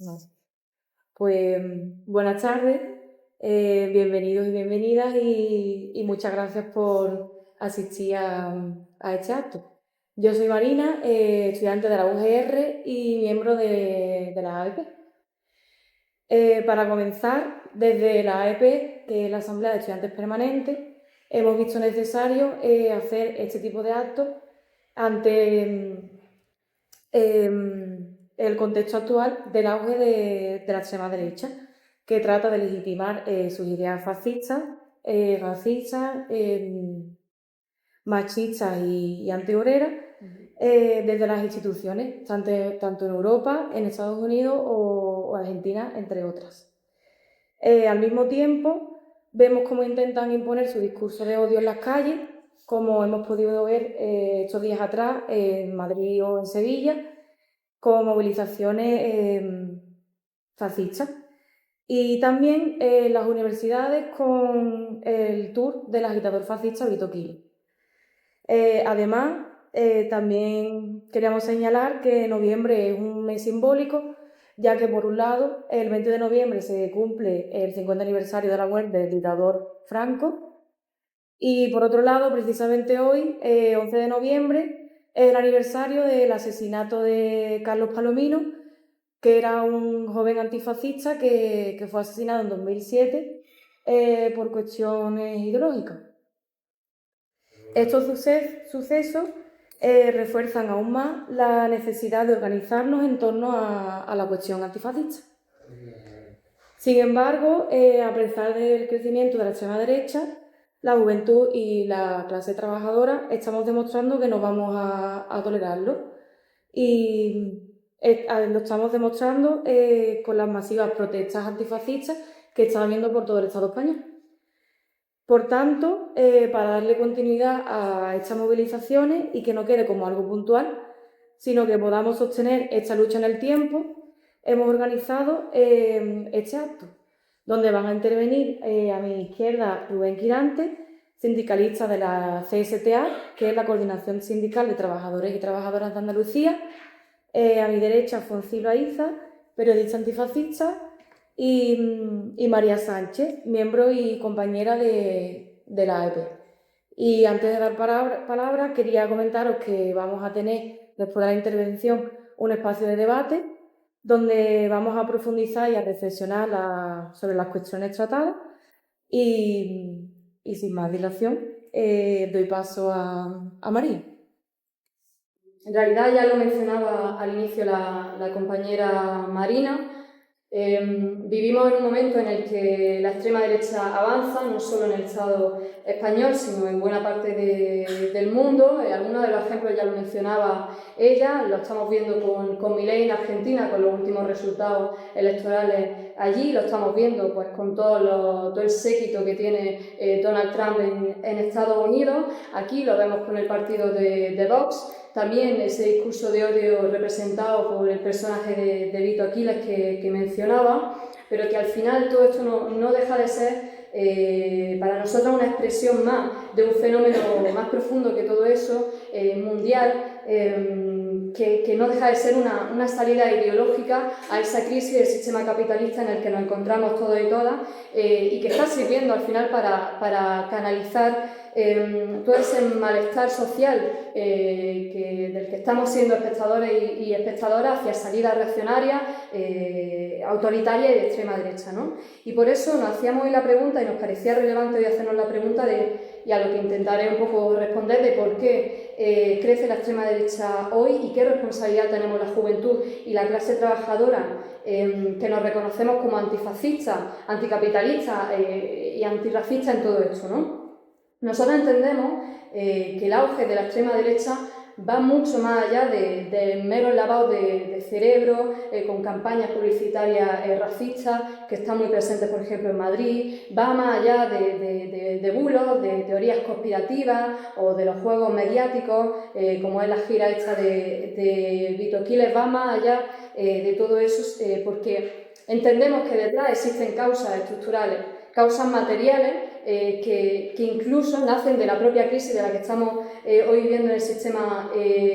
Vale. Pues buenas tardes, bienvenidos y bienvenidas y muchas gracias por asistir a este acto. Yo soy Marina, estudiante de la UGR y miembro de la AEP. Para comenzar, desde la AEP, que es la Asamblea de Estudiantes Permanentes, hemos visto necesario hacer este tipo de actos ante el contexto actual del auge de la extrema derecha, que trata de legitimar sus ideas fascistas, racistas, machistas y antiobreras desde las instituciones, tanto en Europa, en Estados Unidos o Argentina, entre otras. Al mismo tiempo, vemos cómo intentan imponer su discurso de odio en las calles, como hemos podido ver estos días atrás en Madrid o en Sevilla, con movilizaciones fascistas. Y también las universidades con el tour del agitador fascista Vito Quili. Además, también queríamos señalar que noviembre es un mes simbólico, ya que por un lado, el 20 de noviembre se cumple el 50 aniversario de la muerte del dictador Franco, y por otro lado, precisamente hoy, 11 de noviembre, es el aniversario del asesinato de Carlos Palomino, que era un joven antifascista que fue asesinado en 2007 por cuestiones ideológicas. Estos sucesos refuerzan aún más la necesidad de organizarnos en torno a la cuestión antifascista. Sin embargo, a pesar del crecimiento de la extrema derecha, la juventud y la clase trabajadora estamos demostrando que no vamos a tolerarlo. Y lo estamos demostrando con las masivas protestas antifascistas que están habiendo por todo el Estado español. Por tanto, para darle continuidad a estas movilizaciones y que no quede como algo puntual, sino que podamos sostener esta lucha en el tiempo, hemos organizado este acto, donde van a intervenir a mi izquierda Rubén Quirante, sindicalista de la CSTA, que es la Coordinación Sindical de Trabajadores y Trabajadoras de Andalucía, a mi derecha Fonsi Baiza, periodista antifascista, y María Sánchez, miembro y compañera de la AEP. Y antes de dar palabra, quería comentaros que vamos a tener, después de la intervención, un espacio de debate donde vamos a profundizar y a reflexionar sobre las cuestiones tratadas. Y sin más dilación, doy paso a María. En realidad ya lo mencionaba al inicio la compañera Marina. Vivimos en un momento en el que la extrema derecha avanza, no solo en el Estado español, sino en buena parte del mundo. Algunos de los ejemplos ya lo mencionaba ella, lo estamos viendo con Milei en Argentina, con los últimos resultados electorales allí, lo estamos viendo pues, con todo el séquito que tiene Donald Trump en Estados Unidos. Aquí lo vemos con el partido de Vox. También ese discurso de odio representado por el personaje de Vito Aquiles que mencionaba, pero que al final todo esto no deja de ser para nosotros una expresión más de un fenómeno más profundo que todo eso, mundial, que no deja de ser una salida ideológica a esa crisis del sistema capitalista en el que nos encontramos todos y todas y que está sirviendo al final para canalizar todo ese malestar social del que estamos siendo espectadores y espectadoras hacia salidas reaccionarias, autoritarias y de extrema derecha, ¿no? Y por eso nos hacíamos hoy la pregunta y nos parecía relevante hoy hacernos la pregunta y a lo que intentaré un poco responder de por qué crece la extrema derecha hoy y qué responsabilidad tenemos la juventud y la clase trabajadora que nos reconocemos como antifascistas, anticapitalistas y antirracistas en todo esto, ¿no? Nosotros entendemos que el auge de la extrema derecha va mucho más allá de meros lavados de cerebro, con campañas publicitarias racistas que están muy presentes, por ejemplo, en Madrid, va más allá de bulos, de teorías conspirativas o de los juegos mediáticos, como es la gira esta de Vito Aquiles, va más allá de todo eso porque entendemos que detrás existen causas estructurales, causas materiales que incluso nacen de la propia crisis de la que estamos hoy viviendo en el sistema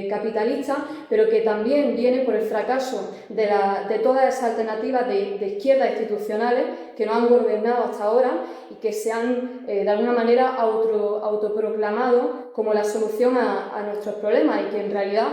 capitalista, pero que también viene por el fracaso de todas esas alternativas de izquierdas institucionales que nos han gobernado hasta ahora y que se han de alguna manera autoproclamado como la solución a nuestros problemas y que en realidad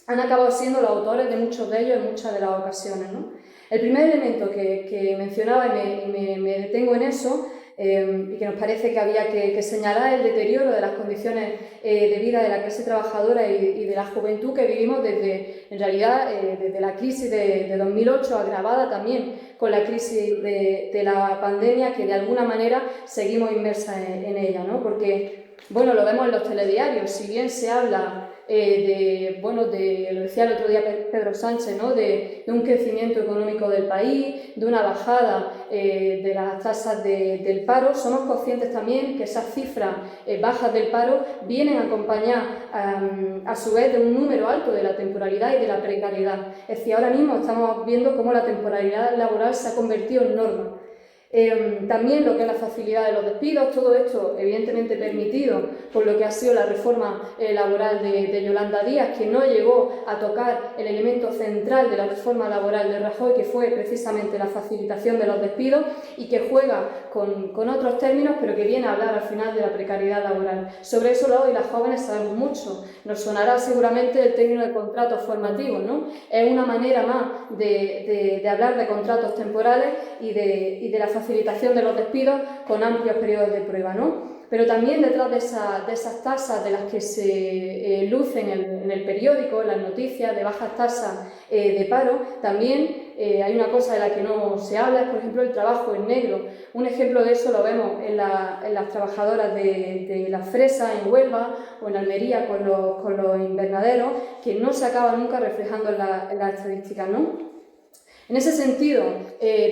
han acabado siendo los autores de muchos de ellos en muchas de las ocasiones, ¿no? El primer elemento que mencionaba, y me detengo en eso, y que nos parece que había que señalar el deterioro de las condiciones de vida de la clase trabajadora y de la juventud que vivimos en realidad, desde la crisis de 2008, agravada también con la crisis de la pandemia, que de alguna manera seguimos inmersas en ella, ¿no? Porque, bueno, lo vemos en los telediarios, si bien se habla lo decía el otro día Pedro Sánchez, ¿no? de un crecimiento económico del país, de una bajada de las tasas del paro, somos conscientes también que esas cifras bajas del paro vienen acompañadas a su vez de un número alto de la temporalidad y de la precariedad. Es decir, ahora mismo estamos viendo cómo la temporalidad laboral se ha convertido en norma. También lo que es la facilidad de los despidos, todo esto evidentemente permitido por lo que ha sido la reforma laboral de Yolanda Díaz, que no llegó a tocar el elemento central de la reforma laboral de Rajoy, que fue precisamente la facilitación de los despidos y que juega con otros términos, pero que viene a hablar al final de la precariedad laboral. Sobre eso hoy las jóvenes sabemos mucho. Nos sonará seguramente el término de contratos formativos, ¿no? Es una manera más de hablar de contratos temporales y de la facilitación de los despidos con amplios periodos de prueba, ¿no? Pero también detrás de esas tasas de las que se lucen en el periódico, en las noticias, de bajas tasas de paro, también hay una cosa de la que no se habla, es por ejemplo el trabajo en negro. Un ejemplo de eso lo vemos en las trabajadoras de las fresas en Huelva o en Almería con los invernaderos, que no se acaba nunca reflejando en las estadísticas, ¿no? En ese sentido,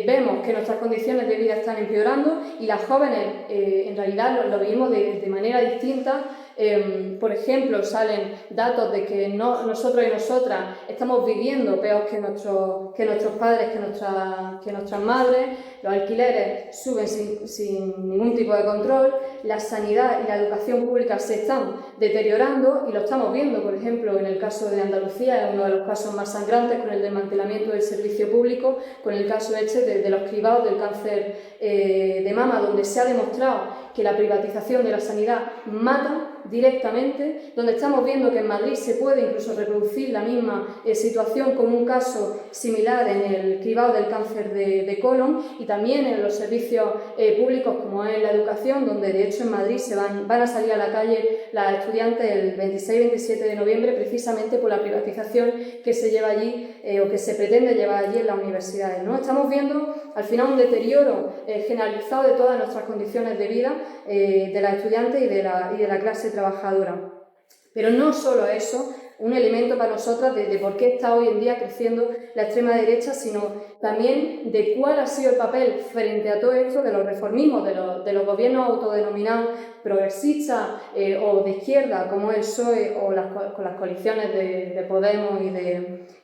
vemos que nuestras condiciones de vida están empeorando y las jóvenes en realidad lo vivimos de manera distinta. Por ejemplo, salen datos de que nosotros y nosotras estamos viviendo peor que nuestros padres, que nuestras madres, los alquileres suben sin ningún tipo de control, la sanidad y la educación pública se están deteriorando y lo estamos viendo, por ejemplo, en el caso de Andalucía, es uno de los casos más sangrantes con el desmantelamiento del servicio público, con el caso de los cribados del cáncer de mama, donde se ha demostrado que la privatización de la sanidad mata directamente, donde estamos viendo que en Madrid se puede incluso reproducir la misma situación con un caso similar en el cribado del cáncer de colon y también en los servicios públicos como es la educación, donde de hecho en Madrid van a salir a la calle las estudiantes el 26-27 de noviembre precisamente por la privatización que se lleva allí o que se pretende llevar allí en las universidades, ¿no? Estamos viendo al final un deterioro generalizado de todas nuestras condiciones de vida de las estudiantes y de la clase trabajadora. Pero no solo eso, un elemento para nosotras de por qué está hoy en día creciendo la extrema derecha, sino también de cuál ha sido el papel frente a todo esto de los reformismos, de los gobiernos autodenominados progresistas o de izquierda, como el PSOE o con las coaliciones de Podemos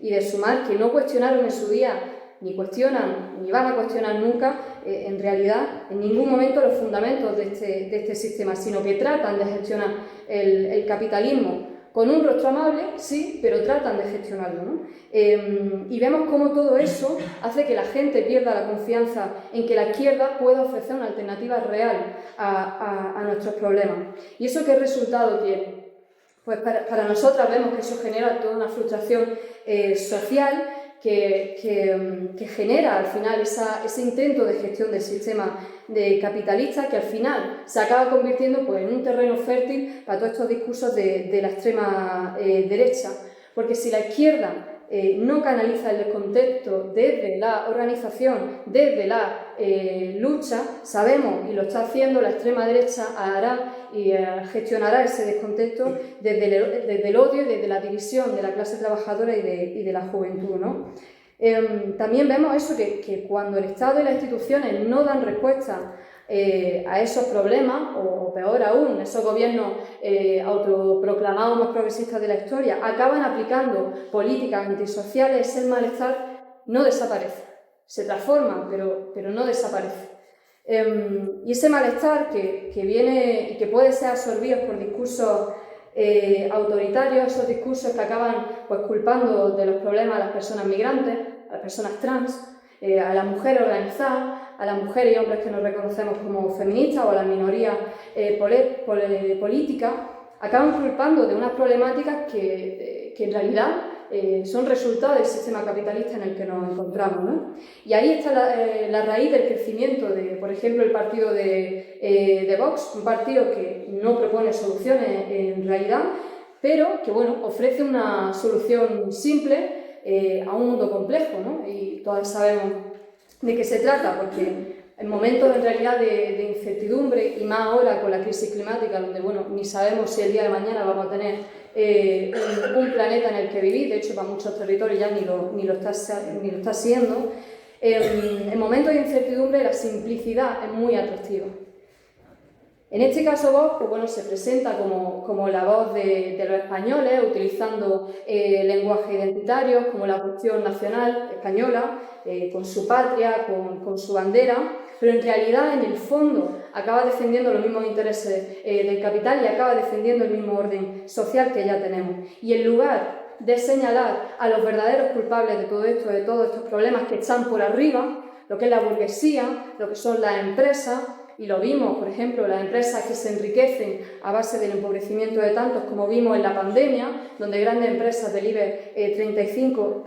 y de Sumar, que no cuestionaron en su día ni cuestionan, ni van a cuestionar nunca, en realidad, en ningún momento los fundamentos de este sistema, sino que tratan de gestionar el capitalismo con un rostro amable, sí, pero tratan de gestionarlo, ¿no? Y vemos cómo todo eso hace que la gente pierda la confianza en que la izquierda pueda ofrecer una alternativa real a nuestros problemas. ¿Y eso qué resultado tiene? Pues para nosotras vemos que eso genera toda una frustración social, que genera al final ese intento de gestión del sistema capitalista que al final se acaba convirtiendo pues, en un terreno fértil para todos estos discursos de la extrema derecha. Porque si la izquierda no canaliza el descontento desde la organización, desde la lucha, sabemos, y lo está haciendo, la extrema derecha hará y gestionará ese descontento desde el odio y desde la división de la clase trabajadora y de la juventud, ¿no? También vemos eso, que cuando el Estado y las instituciones no dan respuesta a esos problemas, o peor aún, esos gobiernos autoproclamados más progresistas de la historia, acaban aplicando políticas antisociales, ese malestar no desaparece. Se transforma, pero no desaparece. Y ese malestar que viene y que puede ser absorbido por discursos autoritarios, esos discursos que acaban pues, culpando de los problemas a las personas migrantes, a las personas trans, a las mujeres organizadas, a las mujeres y hombres que nos reconocemos como feministas o a las minorías políticas, acaban culpando de unas problemáticas que en realidad son resultado del sistema capitalista en el que nos encontramos, ¿no? Y ahí está la raíz del crecimiento de, por ejemplo, el partido de Vox, un partido que no propone soluciones en realidad, pero que bueno, ofrece una solución simple a un mundo complejo, ¿no? Y todas sabemos de qué se trata, porque en momentos en realidad de incertidumbre, y más ahora con la crisis climática, donde bueno, ni sabemos si el día de mañana vamos a tener un planeta en el que vivir, de hecho para muchos territorios ya ni lo está siendo, en momentos de incertidumbre la simplicidad es muy atractiva. En este caso Vox pues bueno, se presenta como la voz de los españoles, utilizando lenguajes identitarios como la cuestión nacional española, con su patria, con su bandera, pero en realidad en el fondo acaba defendiendo los mismos intereses del capital y acaba defendiendo el mismo orden social que ya tenemos. Y en lugar de señalar a los verdaderos culpables de todo esto, de todos estos problemas que están por arriba, lo que es la burguesía, lo que son las empresas, y lo vimos, por ejemplo, las empresas que se enriquecen a base del empobrecimiento de tantos, como vimos en la pandemia, donde grandes empresas del IBEX 35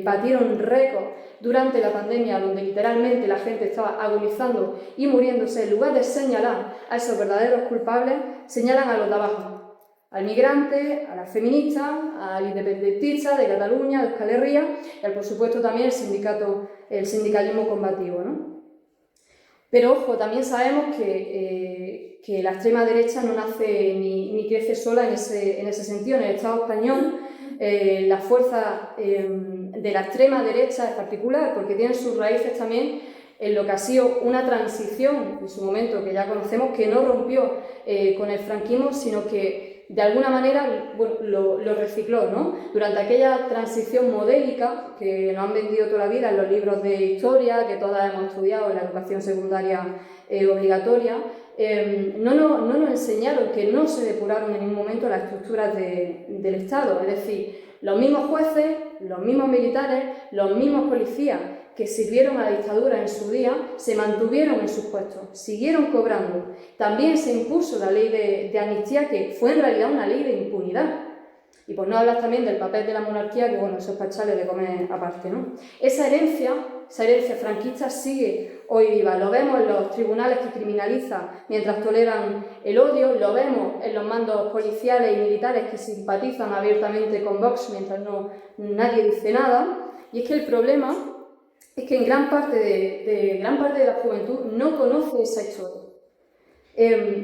batieron récord durante la pandemia, donde literalmente la gente estaba agonizando y muriéndose. En lugar de señalar a esos verdaderos culpables, señalan a los de abajo, al migrante, a la feminista, al independentista de Cataluña, de Euskal Herria, y por supuesto también el sindicalismo combativo, ¿no? Pero ojo, también sabemos que la extrema derecha no nace ni crece sola en ese sentido. En el Estado español, la fuerza de la extrema derecha es particular porque tiene sus raíces también en lo que ha sido una transición en su momento que ya conocemos, que no rompió con el franquismo, sino que de alguna manera bueno, lo recicló, ¿no? Durante aquella transición modélica que nos han vendido toda la vida en los libros de historia, que todas hemos estudiado en la educación secundaria obligatoria, no nos enseñaron que no se depuraron en ningún momento las estructuras del Estado, es decir, los mismos jueces, los mismos militares, los mismos policías que sirvieron a la dictadura en su día, se mantuvieron en sus puestos, siguieron cobrando. También se impuso la ley de amnistía, que fue en realidad una ley de impunidad. Y por no hablar también del papel de la monarquía, que bueno, esos pachales de comer aparte, ¿no? Esa herencia franquista sigue hoy viva. Lo vemos en los tribunales que criminalizan mientras toleran el odio, lo vemos en los mandos policiales y militares que simpatizan abiertamente con Vox mientras nadie dice nada. Y es que el problema es que gran parte de la juventud no conoce esa historia.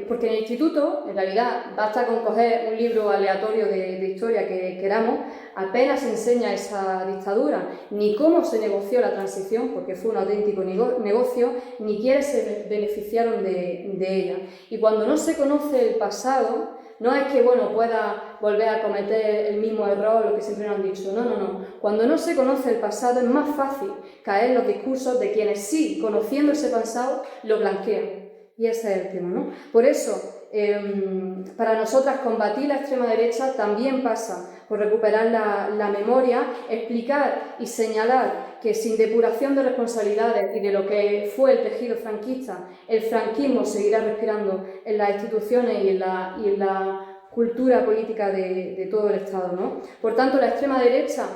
Porque en el instituto, en realidad, basta con coger un libro aleatorio de historia que queramos, apenas se enseña esa dictadura, ni cómo se negoció la transición, porque fue un auténtico negocio, ni quiénes se beneficiaron de ella. Y cuando no se conoce el pasado, no es que bueno, pueda volver a cometer el mismo error, lo que siempre nos han dicho, no. Cuando no se conoce el pasado es más fácil caer en los discursos de quienes sí, conociendo ese pasado, lo blanquean. Y ese es el tema, ¿no? Por eso, para nosotras combatir la extrema derecha también pasa por recuperar la memoria, explicar y señalar que sin depuración de responsabilidades y de lo que fue el tejido franquista, el franquismo seguirá respirando en las instituciones y en la cultura política de todo el Estado, ¿no? Por tanto, la extrema derecha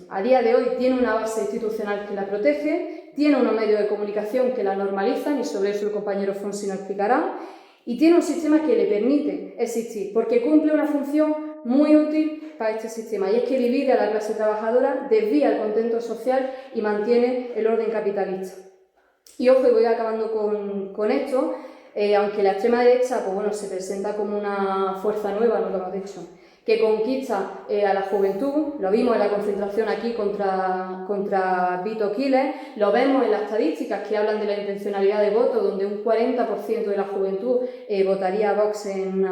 a día de hoy tiene una base institucional que la protege, tiene unos medios de comunicación que la normalizan, y sobre eso el compañero Fonsi nos explicará, y tiene un sistema que le permite existir, porque cumple una función muy útil para este sistema, y es que divide a la clase trabajadora, desvía el contento social y mantiene el orden capitalista. Y ojo, y voy acabando con esto, aunque la extrema derecha pues bueno, se presenta como una fuerza nueva, no lo hemos dicho, que conquista a la juventud, lo vimos en la concentración aquí contra Vito Quiles, lo vemos en las estadísticas que hablan de la intencionalidad de voto, donde un 40% de la juventud votaría a Vox en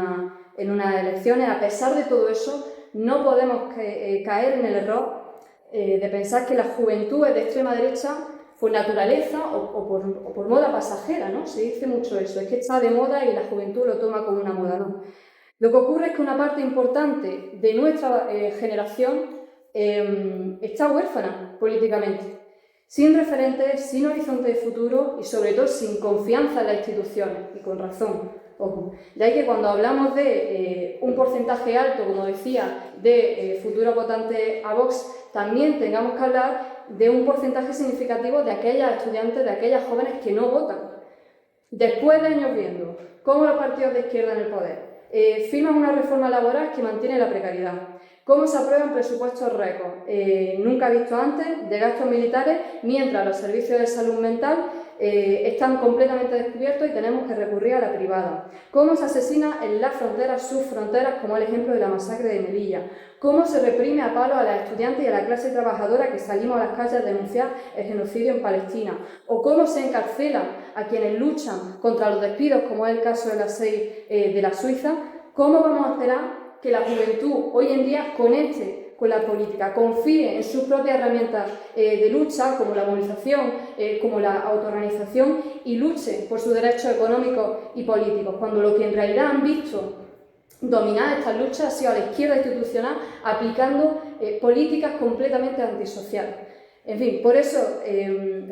unas elecciones. A pesar de todo eso, no podemos caer en el error de pensar que la juventud es de extrema derecha por naturaleza o por moda pasajera, ¿no? Se dice mucho eso, es que está de moda y la juventud lo toma como una moda, ¿no? Lo que ocurre es que una parte importante de nuestra generación está huérfana políticamente, sin referentes, sin horizonte de futuro y sobre todo sin confianza en las instituciones, y con razón. Ojo. De ahí que cuando hablamos de un porcentaje alto, como decía, de futuros votantes a Vox, también tengamos que hablar de un porcentaje significativo de aquellas estudiantes, de aquellas jóvenes que no votan. Después de años viendo cómo los partidos de izquierda en el poder firman una reforma laboral que mantiene la precariedad, cómo se aprueban presupuestos récord, nunca visto antes, de gastos militares, mientras los servicios de salud mental están completamente descubiertos y tenemos que recurrir a la privada, cómo se asesina en las fronteras, sus fronteras, como el ejemplo de la masacre de Melilla, cómo se reprime a palos a las estudiantes y a la clase trabajadora que salimos a las calles a denunciar el genocidio en Palestina, o cómo se encarcela a quienes luchan contra los despidos, como es el caso de las 6 de la Suiza. ¿Cómo vamos a esperar que la juventud hoy en día conecte con la política, confíe en sus propias herramientas de lucha, como la movilización, como la autoorganización, y luche por sus derechos económicos y políticos, cuando lo que en realidad han visto dominar estas luchas ha sido a la izquierda institucional aplicando políticas completamente antisociales? En fin, por eso,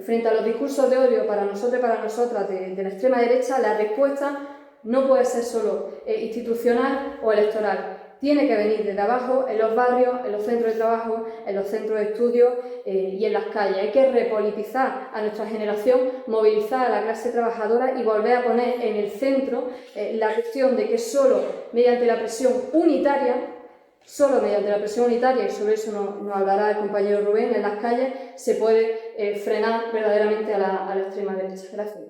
frente a los discursos de odio para nosotros y para nosotras de la extrema derecha, la respuesta no puede ser solo institucional o electoral. Tiene que venir desde abajo, en los barrios, en los centros de trabajo, en los centros de estudio y en las calles. Hay que repolitizar a nuestra generación, movilizar a la clase trabajadora y volver a poner en el centro la cuestión de que solo mediante la presión unitaria, y sobre eso nos hablará el compañero Rubén, en las calles se puede frenar verdaderamente a la extrema derecha. Gracias.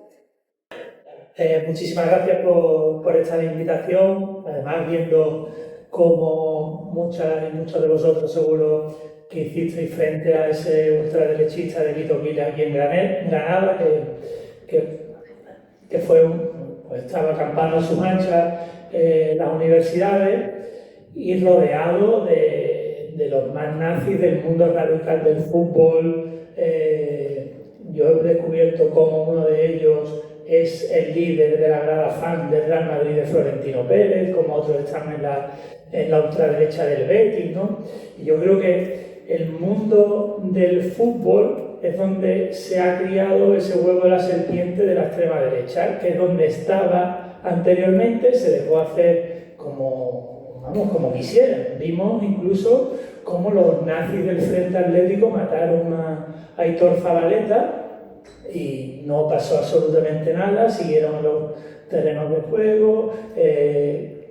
Muchísimas gracias por esta invitación. Además, viendo cómo muchas y muchos de vosotros seguro que hicisteis frente a ese ultraderechista de Vito Quiles aquí en Granada, que fue pues estaba acampando a sus anchas en las universidades y rodeado de los más nazis del mundo radical del fútbol. Yo he descubierto cómo uno de ellos es el líder de la grada fan del Real Madrid de Florentino Pérez, como otros están en la ultraderecha del Betis, ¿no? Y yo creo que el mundo del fútbol es donde se ha criado ese huevo de la serpiente de la extrema derecha, que es donde estaba anteriormente, se dejó hacer como quisieran. Vimos incluso cómo los nazis del Frente Atlético mataron a Aitor Zabaleta y no pasó absolutamente nada, siguieron los terrenos de juego,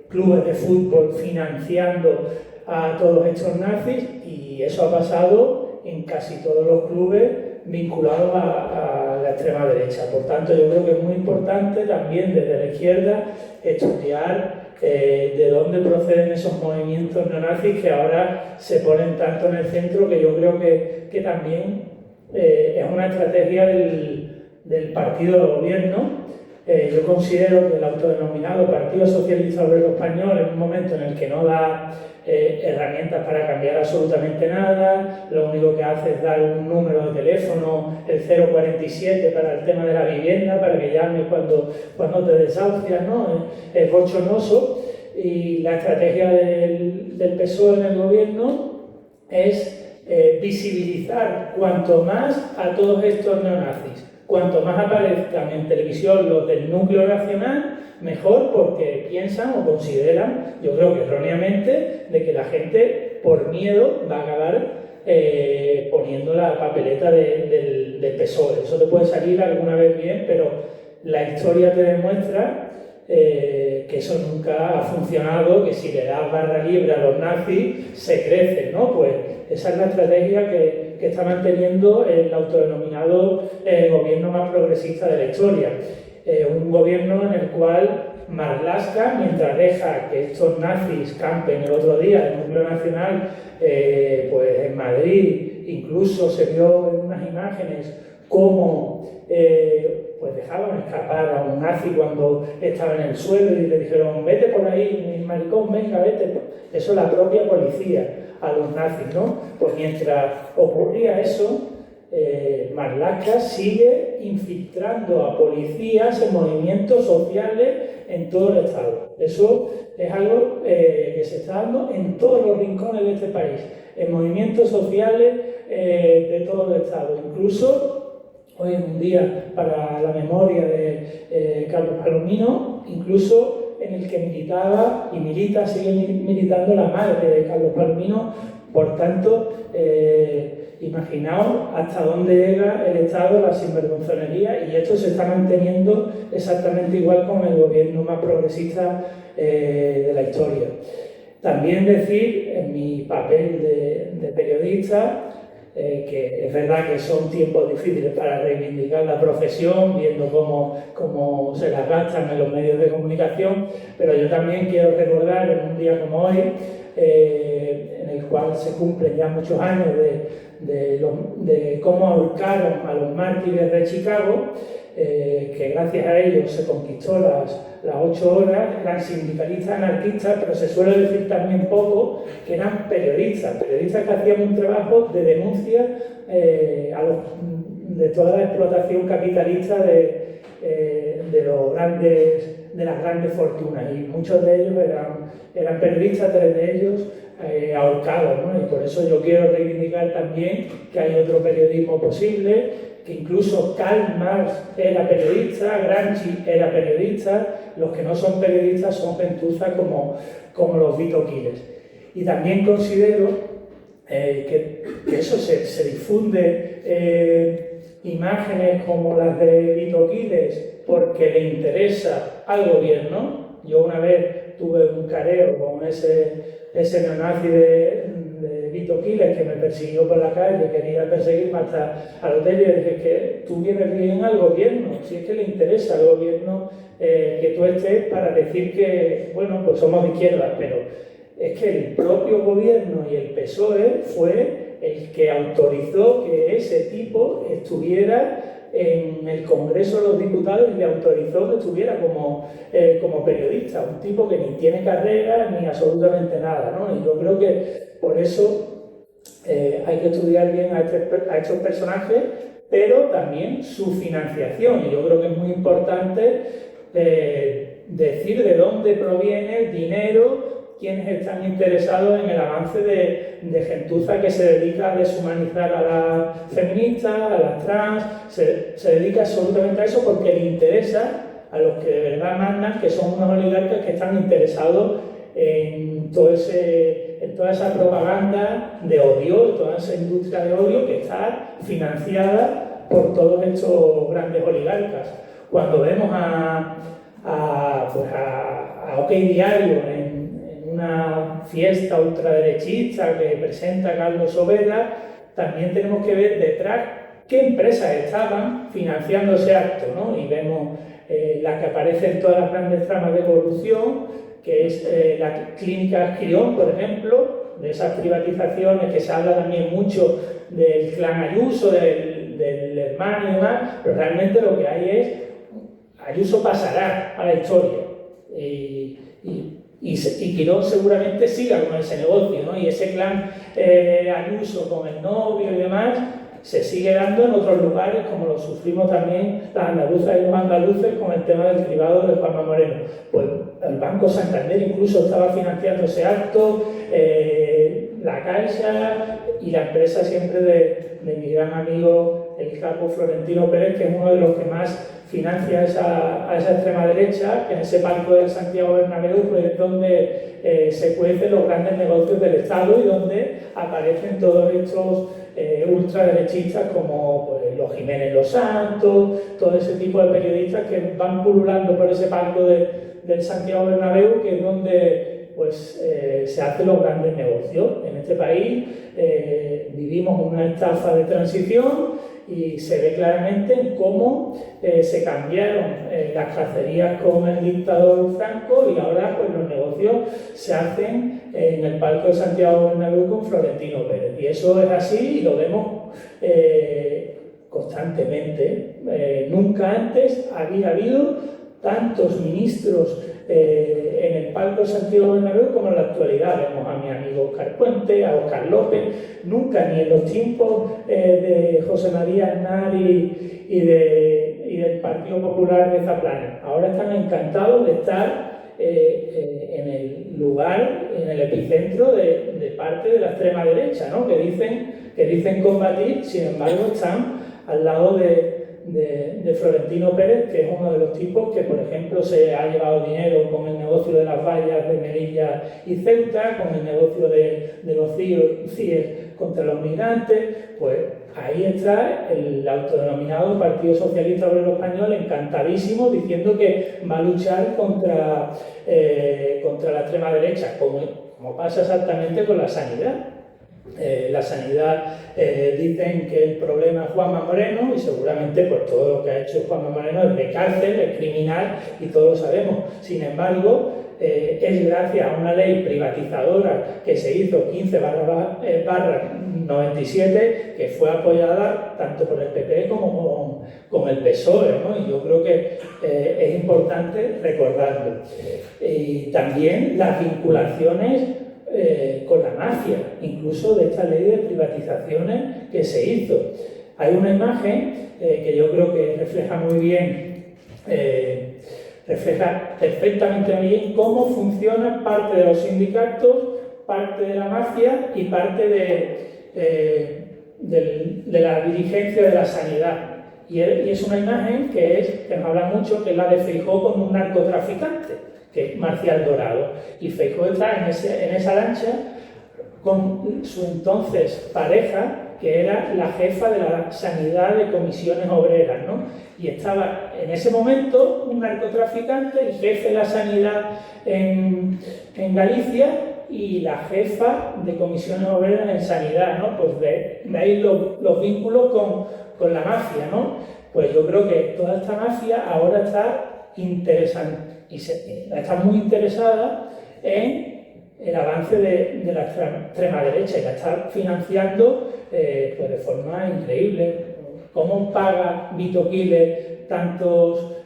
clubes de fútbol financiando a todos estos nazis, y eso ha pasado en casi todos los clubes vinculados a la extrema derecha. Por tanto, yo creo que es muy importante también desde la izquierda estudiar de dónde proceden esos movimientos neonazis que ahora se ponen tanto en el centro, que yo creo que también es una estrategia del partido de gobierno. Yo considero que el autodenominado Partido Socialista Obrero Español, en un momento en el que no da herramientas para cambiar absolutamente nada, lo único que hace es dar un número de teléfono, el 047, para el tema de la vivienda, para que llames cuando te desahucias, ¿no? Es bochornoso. Y la estrategia del PSOE en el gobierno es visibilizar cuanto más a todos estos neonazis. Cuanto más aparezcan en televisión los del núcleo nacional, mejor, porque piensan o consideran, yo creo que erróneamente, de que la gente por miedo va a acabar poniendo la papeleta del PSOE. Eso te puede salir alguna vez bien, pero la historia te demuestra que eso nunca ha funcionado, que si le das barra libre a los nazis se crecen, ¿no? Pues esa es la estrategia que está manteniendo el autodenominado gobierno más progresista de la historia. Un gobierno en el cual Marlaska, mientras deja que estos nazis campen el otro día en el núcleo nacional, pues en Madrid, incluso se vio en unas imágenes cómo pues dejaban escapar a un nazi cuando estaba en el suelo y le dijeron vete por ahí, maricón, venga, vete. Eso la propia policía a los nazis, ¿no? Pues mientras ocurría eso, Marlaska sigue infiltrando a policías en movimientos sociales en todo el Estado. Eso es algo que se está dando en todos los rincones de este país, en movimientos sociales de todo el Estado. Incluso, hoy en un día para la memoria de Carlos Palomino, incluso en el que militaba y milita, sigue militando la madre de Carlos Palomino. Por tanto, imaginaos hasta dónde llega el Estado, la sinvergonzonería, y esto se está manteniendo exactamente igual con el gobierno más progresista de la historia. También decir, en mi papel de periodista, que es verdad que son tiempos difíciles para reivindicar la profesión, viendo cómo se las gastan en los medios de comunicación, pero yo también quiero recordar en un día como hoy, en el cual se cumplen ya muchos años de cómo ahorcaron a los mártires de Chicago, que gracias a ellos se conquistó las 8 horas, eran sindicalistas anarquistas, pero se suele decir también poco que eran periodistas que hacían un trabajo de denuncia de toda la explotación capitalista de las grandes fortunas, y muchos de ellos eran periodistas, 3 de ellos ahorcados, ¿no? Y por eso yo quiero reivindicar también que hay otro periodismo posible, que incluso Karl Marx era periodista, Gramsci era periodista, los que no son periodistas son gentuza como los Vito Quiles. Y también considero que eso se difunde imágenes como las de Vito Quiles porque le interesa al gobierno. Yo una vez tuve un careo con ese neonazi de Vito Quiles que me persiguió por la calle, quería perseguirme hasta al hotel, y le dije que tú vienes bien al gobierno, si es que le interesa al gobierno que tú estés para decir que, bueno, pues somos de izquierda, pero es que el propio gobierno y el PSOE fue el que autorizó que ese tipo estuviera en el Congreso de los Diputados y le autorizó que estuviera como periodista, un tipo que ni tiene carrera ni absolutamente nada, ¿no? Y yo creo que por eso hay que estudiar bien a estos personajes, pero también su financiación, y yo creo que es muy importante decir de dónde proviene el dinero, quienes están interesados en el avance de gentuza que se dedica a deshumanizar a las feministas, a las trans, se dedica absolutamente a eso porque le interesa a los que de verdad mandan, que son unos oligarcas que están interesados en toda esa propaganda de odio, toda esa industria de odio que está financiada por todos estos grandes oligarcas. Cuando vemos a OK Diario en una fiesta ultraderechista que presenta Carlos Sobera, también tenemos que ver detrás qué empresas estaban financiando ese acto, ¿no? Y vemos la que aparece en todas las grandes tramas de corrupción, que es la clínica Ascrión, por ejemplo, de esas privatizaciones que se habla también mucho del clan Ayuso, del hermano y demás, pero realmente lo que hay es Ayuso pasará a la historia. Y Quirón seguramente siga con ese negocio, ¿no? Y ese clan Ayuso con el novio y demás se sigue dando en otros lugares, como lo sufrimos también las andaluzas y los andaluces con el tema del cribado de Juanma Moreno. Pues el Banco Santander incluso estaba financiando ese acto, la Caixa y la empresa siempre de mi gran amigo el capo Florentino Pérez, que es uno de los que más financia a esa extrema derecha, que en ese palco del Santiago Bernabéu pues, es donde se cuecen los grandes negocios del Estado y donde aparecen todos estos ultraderechistas como pues, los Jiménez Los Santos, todo ese tipo de periodistas que van pululando por ese palco del Santiago Bernabéu, que es donde pues, se hacen los grandes negocios. En este país vivimos una estafa de transición y se ve claramente cómo se cambiaron las cacerías con el dictador Franco y ahora pues, los negocios se hacen en el palco de Santiago Bernabéu con Florentino Pérez. Y eso es así y lo vemos constantemente. Nunca antes había habido tantos ministros en el palco Santiago Bernabéu como en la actualidad. Vemos a mi amigo Óscar Puente, a Óscar López, nunca ni en los tiempos de José María Aznar y del Partido Popular de Zaplana. Ahora están encantados de estar en el lugar, en el epicentro de parte de la extrema derecha, ¿no? que dicen combatir, sin embargo están al lado de Florentino Pérez, que es uno de los tipos que, por ejemplo, se ha llevado dinero con el negocio de las vallas de Melilla y Ceuta, con el negocio de los CIE contra los migrantes. Pues ahí está el autodenominado Partido Socialista Obrero Español, encantadísimo, diciendo que va a luchar contra la extrema derecha, como pasa exactamente con la sanidad. La sanidad dicen que el problema es Juanma Moreno, y seguramente pues todo lo que ha hecho Juanma Moreno es de cárcel, es criminal, y todos lo sabemos. Sin embargo, es gracias a una ley privatizadora que se hizo 15/97, que fue apoyada tanto por el PP como con el PSOE, ¿no? Y yo creo que es importante recordarlo. Y también las vinculaciones con la mafia, incluso de esta ley de privatizaciones que se hizo. Hay una imagen que yo creo que refleja muy bien, refleja perfectamente bien cómo funciona parte de los sindicatos, parte de la mafia y parte de la dirigencia de la sanidad. Y es una imagen que nos habla mucho, que es la de Feijóo con un narcotraficante, que es Marcial Dorado. Y Feijóo está en esa lancha con su entonces pareja, que era la jefa de la sanidad de comisiones obreras, ¿no? Y estaba en ese momento un narcotraficante, el jefe de la sanidad en Galicia, y la jefa de comisiones obreras en sanidad, ¿no? Pues de ahí los vínculos con la mafia, ¿no? Pues yo creo que toda esta mafia ahora está está muy interesada en el avance de la extrema derecha, y la está financiando pues de forma increíble. ¿Cómo paga Vito Quiles tantos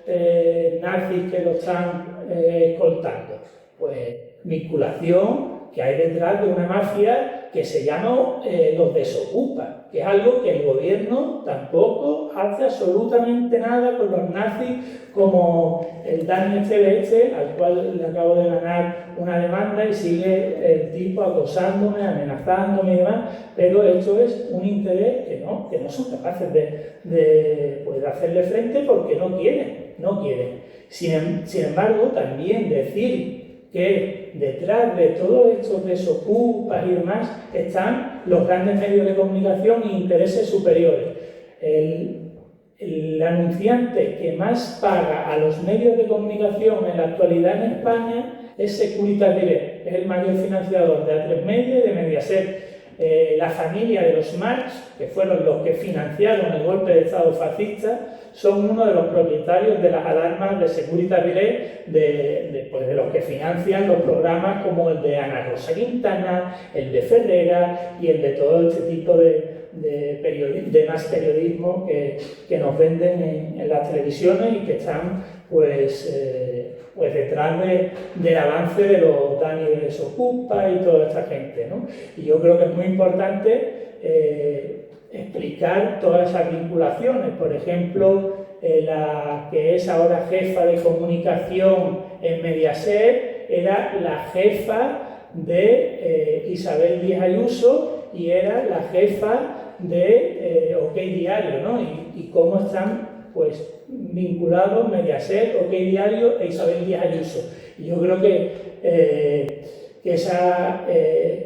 nazis que lo están escoltando? Pues vinculación que hay detrás de una mafia que se llama los desocupa, que es algo que el gobierno tampoco hace absolutamente nada con los nazis, como el Dani Este, al cual le acabo de ganar una demanda y sigue el tipo acosándome, amenazándome y demás, pero esto es un interés que no son capaces de hacerle frente porque no quieren. Sin embargo, también decir que detrás de todos estos desocupas y demás están los grandes medios de comunicación e intereses superiores. El anunciante que más paga a los medios de comunicación en la actualidad en España es Securitas Direct, es el mayor financiador de A3 Media y de Mediaset. La familia de los Marx, que fueron los que financiaron el golpe de Estado fascista, son uno de los propietarios de las alarmas de Securitas Direct, de los que financian los programas como el de Ana Rosa Quintana, el de Ferrera y el de todo este tipo de más periodismo que nos venden en las televisiones y que están pues detrás del avance de los Dani de Desocupa y toda esta gente, ¿no? Y yo creo que es muy importante explicar todas esas vinculaciones. Por ejemplo, la que es ahora jefa de comunicación en Mediaset era la jefa de Isabel Díaz Ayuso y era la jefa de OK Diario, ¿no? Y cómo están pues vinculados Mediaset, OK Diario e Isabel Díaz Ayuso. Y yo creo que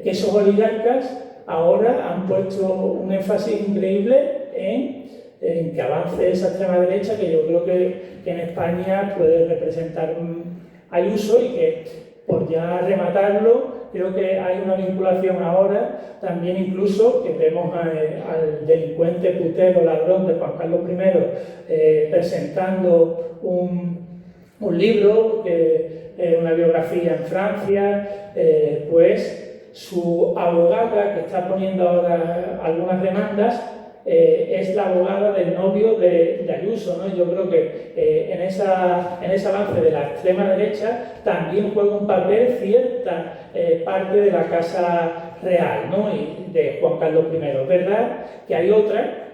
esos oligarcas ahora han puesto un énfasis increíble en que avance esa extrema derecha, que yo creo que en España puede representar Ayuso, y que, por ya rematarlo, creo que hay una vinculación ahora también, incluso que vemos al delincuente putero ladrón de Juan Carlos I presentando un libro, una biografía en Francia, pues su abogada, que está poniendo ahora algunas demandas, es la abogada del novio de Ayuso, ¿no? Yo creo que en ese avance de la extrema derecha también juega un papel cierta parte de la Casa Real, ¿no? Y de Juan Carlos I. Es verdad que hay otra,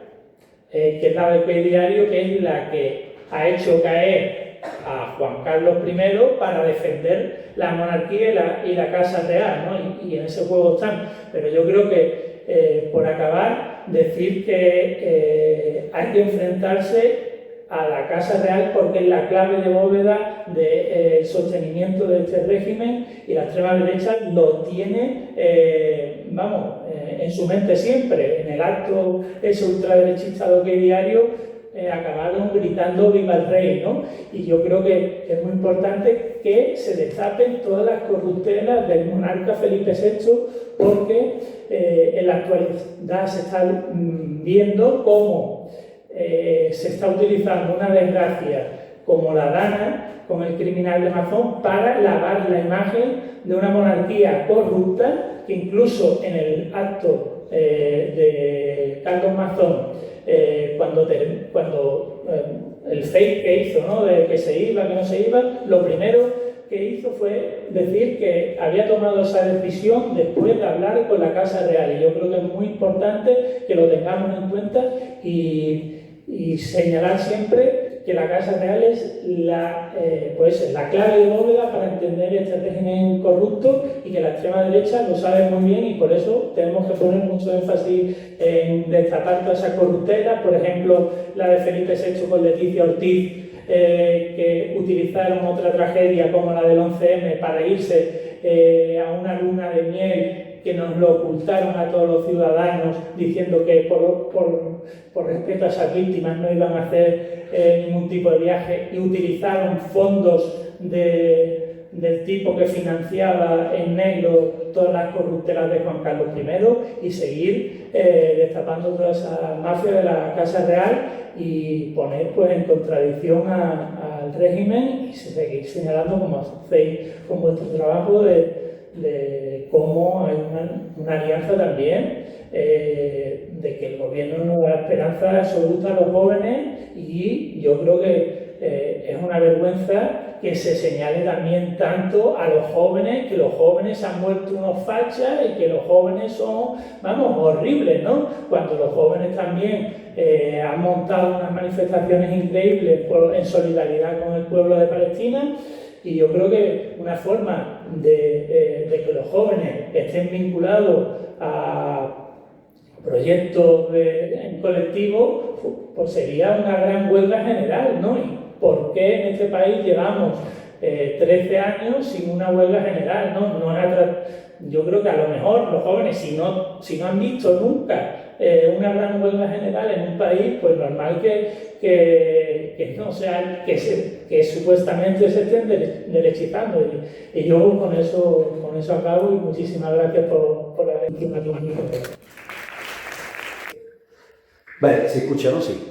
que es la de Diario, que es la que ha hecho caer a Juan Carlos I para defender la monarquía y la Casa Real, ¿no? Y en ese juego están. Pero yo creo que, por acabar, decir que hay que enfrentarse a la Casa Real porque es la clave de bóveda del sostenimiento de este régimen, y la extrema derecha lo tiene, en su mente siempre. En el acto ese ultraderechista de OK Diario acabaron gritando ¡Viva el Rey!, ¿no? Y yo creo que es muy importante que se destapen todas las corruptelas del monarca Felipe VI, porque en la actualidad se está viendo cómo se está utilizando una desgracia como la Dana, con el criminal de Mazón, para lavar la imagen de una monarquía corrupta, que incluso en el acto de Carlos Mazón, cuando el fake que hizo, ¿no?, de que se iba, que no se iba, lo primero que hizo fue decir que había tomado esa decisión después de hablar con la Casa Real. Y yo creo que es muy importante que lo tengamos en cuenta y señalar siempre que la Casa Real es la clave de bóveda para entender este régimen corrupto, y que la extrema derecha lo sabe muy bien, y por eso tenemos que poner mucho énfasis en destapar todas esas corruptelas. Por ejemplo, la de Felipe VI con Leticia Ortiz, que utilizaron otra tragedia como la del 11M para irse a una luna de miel, que nos lo ocultaron a todos los ciudadanos, diciendo que por respeto a esas víctimas no iban a hacer ningún tipo de viaje, y utilizaron fondos del tipo que financiaba en negro todas las corruptelas de Juan Carlos I, y seguir destapando toda esa mafia de la Casa Real y poner pues en contradicción al régimen, y seguir señalando, como hacéis con vuestro trabajo, de cómo hay una alianza también, de que el gobierno no da esperanza absoluta a los jóvenes, y yo creo que es una vergüenza que se señale también tanto a los jóvenes, que los jóvenes se han vuelto unos fachas y que los jóvenes son, horribles, ¿no? Cuando los jóvenes también han montado unas manifestaciones increíbles en solidaridad con el pueblo de Palestina. Y yo creo que una forma de que los jóvenes estén vinculados a proyectos en colectivo, pues sería una gran huelga general, ¿no? ¿Y por qué en este país llevamos 13 años sin una huelga general, ¿no? Yo creo que a lo mejor los jóvenes, si no han visto nunca una gran huelga general en un país, pues normal que no sea, que supuestamente se estén derechizando. Y yo con eso acabo, y muchísimas gracias por la información. Vale, ¿se escucha, no? Sí.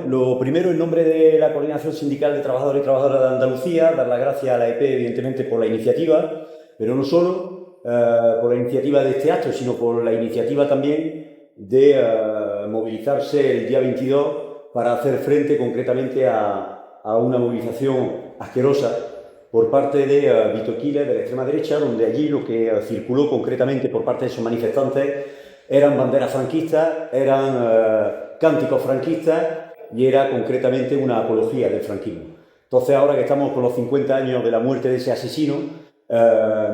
Lo primero, en nombre de la Coordinación Sindical de Trabajadores y Trabajadoras de Andalucía, dar las gracias a la EP, evidentemente, por la iniciativa, pero no solo por la iniciativa de este acto, sino por la iniciativa también de movilizarse el día 22 para hacer frente concretamente a una movilización asquerosa por parte de Vito Quiles, de la extrema derecha, donde allí lo que circuló concretamente por parte de esos manifestantes eran banderas franquistas, eran cánticos franquistas, y era concretamente una apología del franquismo. Entonces, ahora que estamos con los 50 años de la muerte de ese asesino,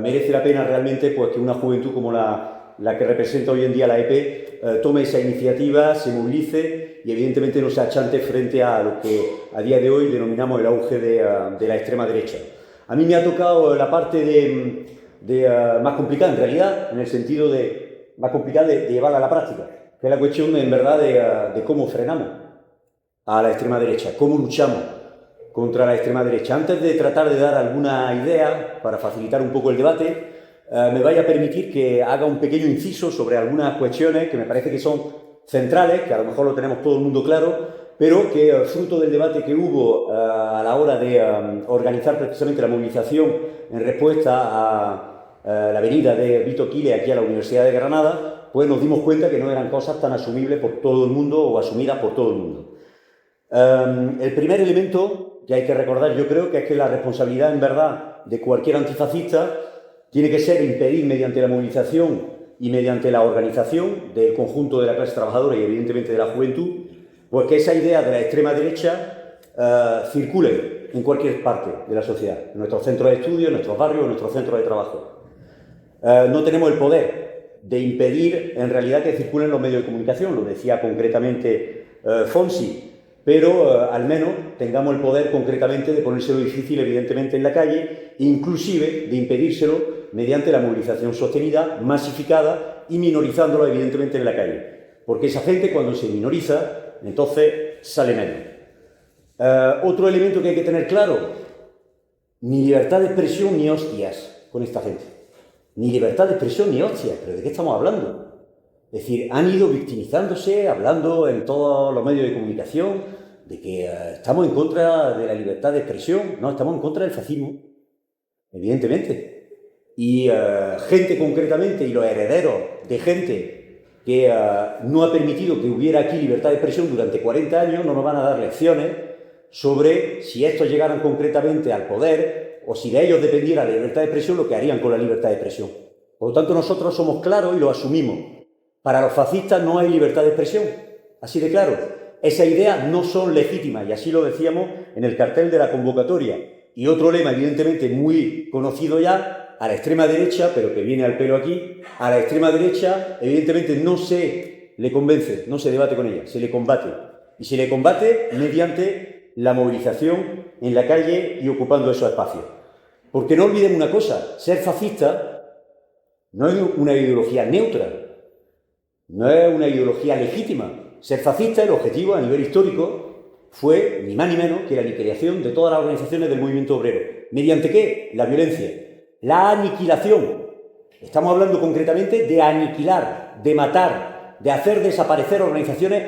merece la pena realmente pues, que una juventud como la que representa hoy en día la EP tome esa iniciativa, se movilice y evidentemente no se achante frente a lo que a día de hoy denominamos el auge de la extrema derecha. A mí me ha tocado la parte más complicada, en realidad, en el sentido más complicada de llevarla a la práctica, que es la cuestión, en verdad, de cómo frenamos a la extrema derecha, cómo luchamos contra la extrema derecha. Antes de tratar de dar alguna idea para facilitar un poco el debate, me vaya a permitir que haga un pequeño inciso sobre algunas cuestiones que me parece que son centrales, que a lo mejor lo tenemos todo el mundo claro, pero que fruto del debate que hubo a la hora de organizar precisamente la movilización en respuesta a la venida de Vito Quiles aquí a la Universidad de Granada, pues nos dimos cuenta que no eran cosas tan asumibles por todo el mundo o asumidas por todo el mundo. El primer elemento que hay que recordar, yo creo, que es que la responsabilidad en verdad de cualquier antifascista tiene que ser impedir mediante la movilización y mediante la organización del conjunto de la clase trabajadora y evidentemente de la juventud, pues que esa idea de la extrema derecha circule en cualquier parte de la sociedad, en nuestros centros de estudio, en nuestros barrios, en nuestros centros de trabajo. No tenemos el poder de impedir en realidad que circulen los medios de comunicación, lo decía concretamente Fonsi, pero al menos tengamos el poder concretamente de ponérselo difícil evidentemente en la calle, inclusive de impedírselo mediante la movilización sostenida, masificada y minorizándolo evidentemente en la calle. Porque esa gente cuando se minoriza, entonces sale menos. Otro elemento que hay que tener claro, ni libertad de expresión ni hostias con esta gente. Ni libertad de expresión ni hostias, pero ¿de qué estamos hablando? Es decir, han ido victimizándose, hablando en todos los medios de comunicación de que estamos en contra de la libertad de expresión. No, estamos en contra del fascismo, evidentemente. Y gente concretamente, y los herederos de gente que no ha permitido que hubiera aquí libertad de expresión durante 40 años, no nos van a dar lecciones sobre si estos llegaran concretamente al poder o si de ellos dependiera la libertad de expresión, lo que harían con la libertad de expresión. Por lo tanto, nosotros somos claros y lo asumimos. Para los fascistas no hay libertad de expresión, así de claro. Esas ideas no son legítimas, y así lo decíamos en el cartel de la convocatoria. Y otro lema, evidentemente, muy conocido ya, a la extrema derecha, pero que viene al pelo aquí, a la extrema derecha, evidentemente, no se le convence, no se debate con ella, se le combate. Y se le combate mediante la movilización en la calle y ocupando esos espacios. Porque no olvidemos una cosa, ser fascista no es una ideología neutra, no es una ideología legítima. Ser fascista, el objetivo a nivel histórico, fue ni más ni menos que la aniquilación de todas las organizaciones del movimiento obrero. ¿Mediante qué? La violencia. La aniquilación. Estamos hablando concretamente de aniquilar, de matar, de hacer desaparecer organizaciones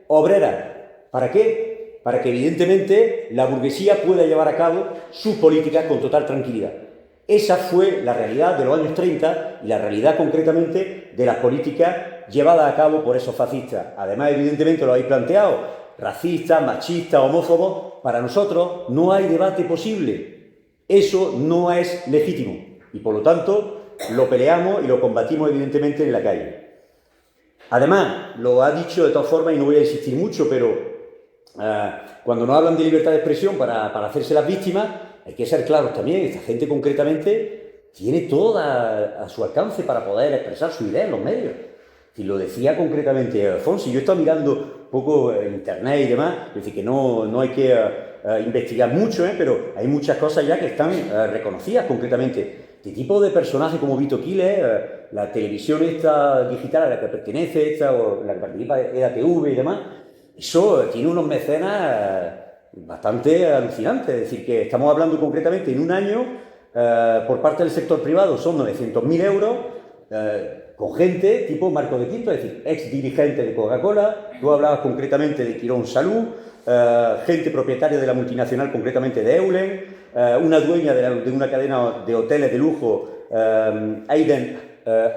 obreras. ¿Para qué? Para que evidentemente la burguesía pueda llevar a cabo sus políticas con total tranquilidad. Esa fue la realidad de los años 30 y la realidad concretamente de las políticas llevadas a cabo por esos fascistas. Además, evidentemente, lo habéis planteado, racistas, machistas, homófobos. Para nosotros no hay debate posible. Eso no es legítimo y, por lo tanto, lo peleamos y lo combatimos evidentemente en la calle. Además, lo ha dicho de todas formas y no voy a insistir mucho, pero cuando nos hablan de libertad de expresión para hacerse las víctimas, hay que ser claros también. Esta gente concretamente tiene todo a su alcance para poder expresar su idea en los medios. Y lo decía concretamente Fonsi. Yo he estado mirando un poco en internet y demás, es decir, que no hay que investigar mucho, pero hay muchas cosas ya que están reconocidas concretamente. De tipo de personajes como Vito Quiles, la televisión esta digital a la que pertenece, o la que participa de EDATV y demás, eso tiene unos mecenas bastante alucinantes. Es decir, que estamos hablando concretamente en un año, por parte del sector privado son 900.000 euros, con gente tipo Marco de Quinto, es decir, ex dirigente de Coca-Cola. Tú hablabas concretamente de Quirón Salud, gente propietaria de la multinacional, concretamente de Eulen, una dueña de una cadena de hoteles de lujo, Aiden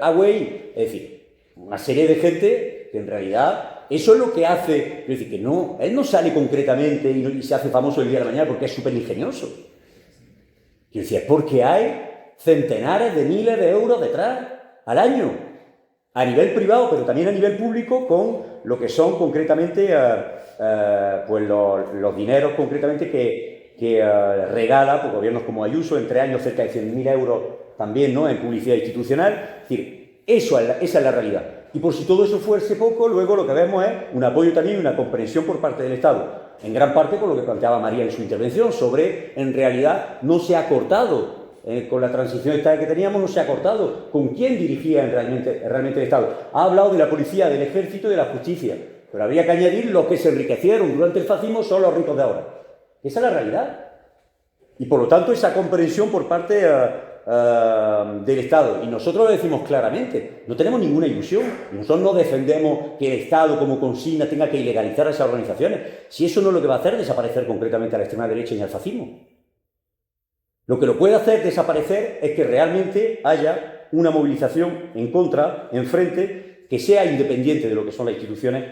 Away, es decir, una serie de gente que en realidad eso es lo que hace. Es decir, que no, él no sale concretamente y se hace famoso el día de la mañana porque es súper ingenioso. Quiero decir, es porque hay centenares de miles de euros detrás al año, a nivel privado, pero también a nivel público, con lo que son concretamente pues los dineros concretamente que regala pues, gobiernos como Ayuso, entre años cerca de 100.000 euros también, ¿no?, en publicidad institucional. Es decir, esa es la realidad. Y por si todo eso fuese poco, luego lo que vemos es un apoyo también y una comprensión por parte del Estado, en gran parte por lo que planteaba María en su intervención, sobre, en realidad, no se ha cortado. Con la transición esta que teníamos no se ha cortado. ¿Con quién dirigía realmente el Estado? Ha hablado de la policía, del ejército y de la justicia. Pero habría que añadir los que se enriquecieron durante el fascismo son los ricos de ahora. Esa es la realidad. Y por lo tanto esa comprensión por parte del Estado. Y nosotros lo decimos claramente, no tenemos ninguna ilusión. Nosotros no defendemos que el Estado como consigna tenga que ilegalizar a esas organizaciones. Si eso no es lo que va a hacer desaparecer concretamente a la extrema derecha y al fascismo. Lo que lo puede hacer desaparecer es que realmente haya una movilización en contra, en frente, que sea independiente de lo que son las instituciones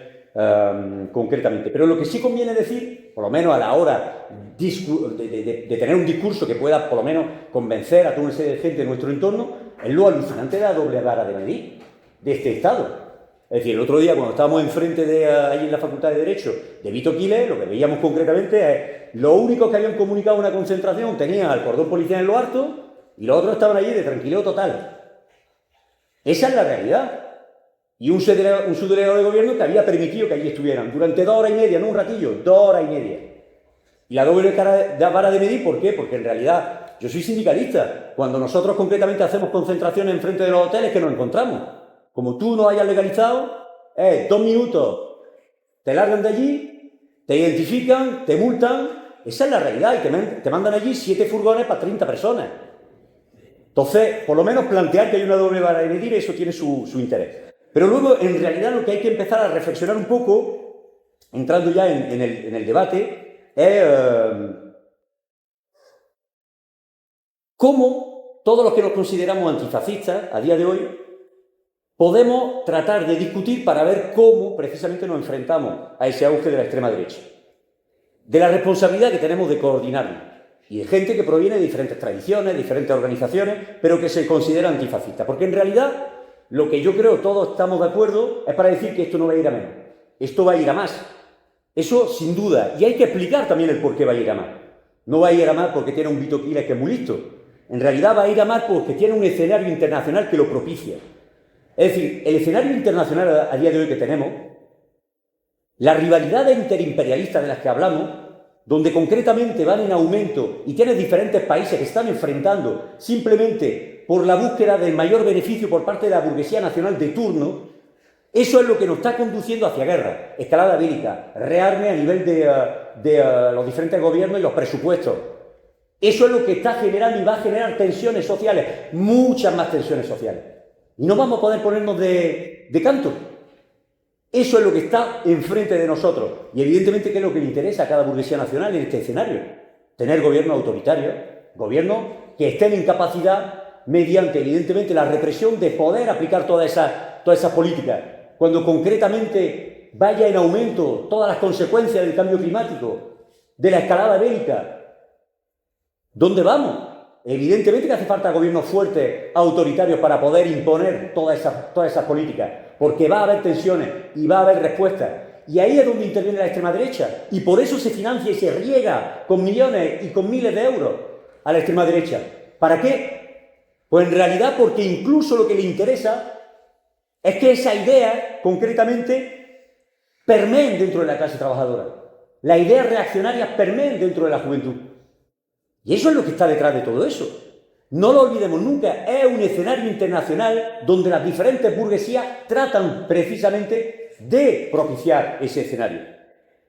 concretamente. Pero lo que sí conviene decir, por lo menos a la hora de tener un discurso que pueda por lo menos convencer a toda una serie de gente de nuestro entorno, es lo alucinante de la doble vara de medir de este Estado. Es decir, el otro día cuando estábamos enfrente de allí en la Facultad de Derecho de Vito Quiles, lo que veíamos concretamente es los únicos que habían comunicado una concentración tenían al cordón policial en lo alto y los otros estaban allí de tranquilidad total. Esa es la realidad. Y un subdelegado de gobierno que había permitido que allí estuvieran durante 2 horas y media, no un ratillo, 2 horas y media. Y la doble vara de medir, ¿por qué? Porque en realidad yo soy sindicalista. Cuando nosotros concretamente hacemos concentraciones enfrente de los hoteles que nos encontramos, como tú no hayas legalizado, 2 minutos, te largan de allí, te identifican, te multan, esa es la realidad, y te mandan allí 7 furgones para 30 personas. Entonces, por lo menos plantear que hay una doble vara de medir, eso tiene su interés. Pero luego, en realidad, lo que hay que empezar a reflexionar un poco, entrando ya en el debate, es cómo todos los que nos consideramos antifascistas a día de hoy podemos tratar de discutir para ver cómo precisamente nos enfrentamos a ese auge de la extrema derecha. De la responsabilidad que tenemos de coordinarnos y de gente que proviene de diferentes tradiciones, diferentes organizaciones, pero que se considera antifascista. Porque en realidad, lo que yo creo todos estamos de acuerdo es para decir que esto no va a ir a menos. Esto va a ir a más. Eso sin duda. Y hay que explicar también el por qué va a ir a más. No va a ir a más porque tiene un Vito Quiles que es muy listo. En realidad va a ir a más porque tiene un escenario internacional que lo propicia. Es decir, el escenario internacional a día de hoy que tenemos, las rivalidades interimperialistas de las que hablamos, donde concretamente van en aumento y tienes diferentes países que están enfrentando simplemente por la búsqueda del mayor beneficio por parte de la burguesía nacional de turno, eso es lo que nos está conduciendo hacia guerra, escalada bélica, rearme a nivel de los diferentes gobiernos y los presupuestos. Eso es lo que está generando y va a generar tensiones sociales, muchas más tensiones sociales. Y no vamos a poder ponernos de canto. Eso es lo que está enfrente de nosotros. Y evidentemente, ¿qué es lo que le interesa a cada burguesía nacional en este escenario? Tener gobiernos autoritarios, gobiernos que estén en capacidad, mediante evidentemente la represión, de poder aplicar todas esas políticas. Cuando concretamente vaya en aumento todas las consecuencias del cambio climático, de la escalada bélica, ¿dónde vamos? Evidentemente que hace falta gobiernos fuertes, autoritarios, para poder imponer todas esas políticas, porque va a haber tensiones y va a haber respuestas. Y ahí es donde interviene la extrema derecha. Y por eso se financia y se riega con millones y con miles de euros a la extrema derecha. ¿Para qué? Pues en realidad porque incluso lo que le interesa es que esa idea, concretamente, permeen dentro de la clase trabajadora. Las ideas reaccionarias permeen dentro de la juventud. Y eso es lo que está detrás de todo eso. No lo olvidemos nunca, es un escenario internacional donde las diferentes burguesías tratan precisamente de propiciar ese escenario.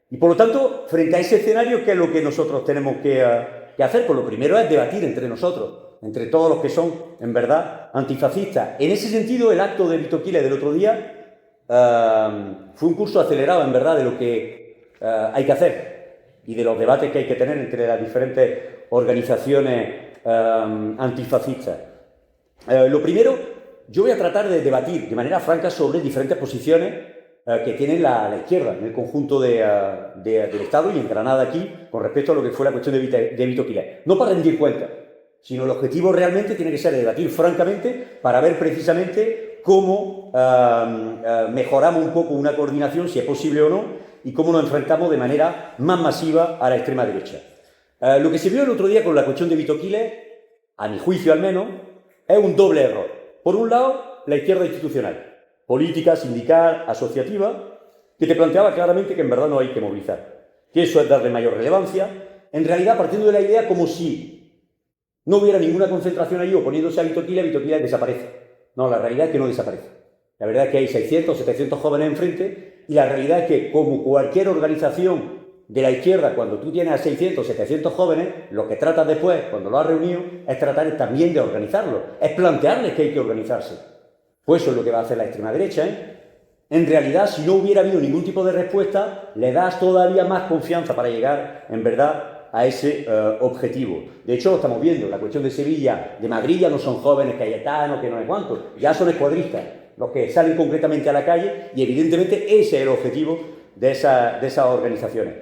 Y por lo tanto, frente a ese escenario, ¿qué es lo que nosotros tenemos que hacer? Pues lo primero es debatir entre nosotros, entre todos los que son, en verdad, antifascistas. En ese sentido, el acto de Vito Quiles del otro día fue un curso acelerado, en verdad, de lo que hay que hacer y de los debates que hay que tener entre las diferentes organizaciones antifascistas. Lo primero, yo voy a tratar de debatir de manera franca sobre diferentes posiciones que tiene la izquierda en el conjunto del Estado y en Granada aquí con respecto a lo que fue la cuestión de Vito Quiles. No para rendir cuentas, sino el objetivo realmente tiene que ser de debatir francamente para ver precisamente cómo mejoramos un poco una coordinación, si es posible o no, y cómo nos enfrentamos de manera más masiva a la extrema derecha. Lo que se vio el otro día con la cuestión de Vito Quiles, a mi juicio al menos, es un doble error. Por un lado, la izquierda institucional, política, sindical, asociativa, que te planteaba claramente que en verdad no hay que movilizar, que eso es darle mayor relevancia, en realidad partiendo de la idea como si no hubiera ninguna concentración allí oponiéndose a Vito Quiles desaparece. No, la realidad es que no desaparece. La verdad es que hay 600, 700 jóvenes enfrente y la realidad es que, como cualquier organización de la izquierda, cuando tú tienes a 600, 700 jóvenes, lo que tratas después, cuando lo has reunido, es tratar también de organizarlo, es plantearles que hay que organizarse. Pues eso es lo que va a hacer la extrema derecha, En realidad, si no hubiera habido ningún tipo de respuesta, le das todavía más confianza para llegar, en verdad, a ese objetivo. De hecho, lo estamos viendo, la cuestión de Sevilla, de Madrid ya no son jóvenes cayetanos, que no sé cuántos, ya son escuadristas. los que salen concretamente a la calle, y evidentemente ese es el objetivo de esas organizaciones.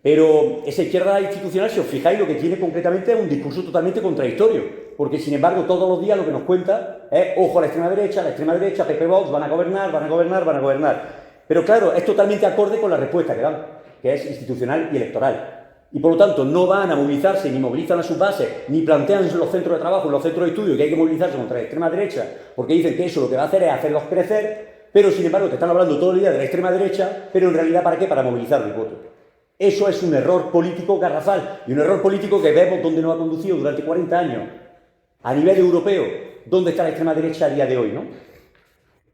Pero esa izquierda institucional, si os fijáis, lo que tiene concretamente es un discurso totalmente contradictorio, porque sin embargo todos los días lo que nos cuenta es, ojo a la extrema derecha, PP Vox, van a gobernar. Pero claro, es totalmente acorde con la respuesta que dan, que es institucional y electoral. Y por lo tanto no van a movilizarse, ni movilizan a sus bases, ni plantean en los centros de trabajo, en los centros de estudio, que hay que movilizarse contra la extrema derecha, porque dicen que eso lo que va a hacer es hacerlos crecer, pero sin embargo te están hablando todo el día de la extrema derecha, pero en realidad ¿para qué? Para movilizar el voto. Eso es un error político garrafal, y un error político que vemos donde nos ha conducido durante 40 años, a nivel europeo, donde está la extrema derecha a día de hoy, ¿no?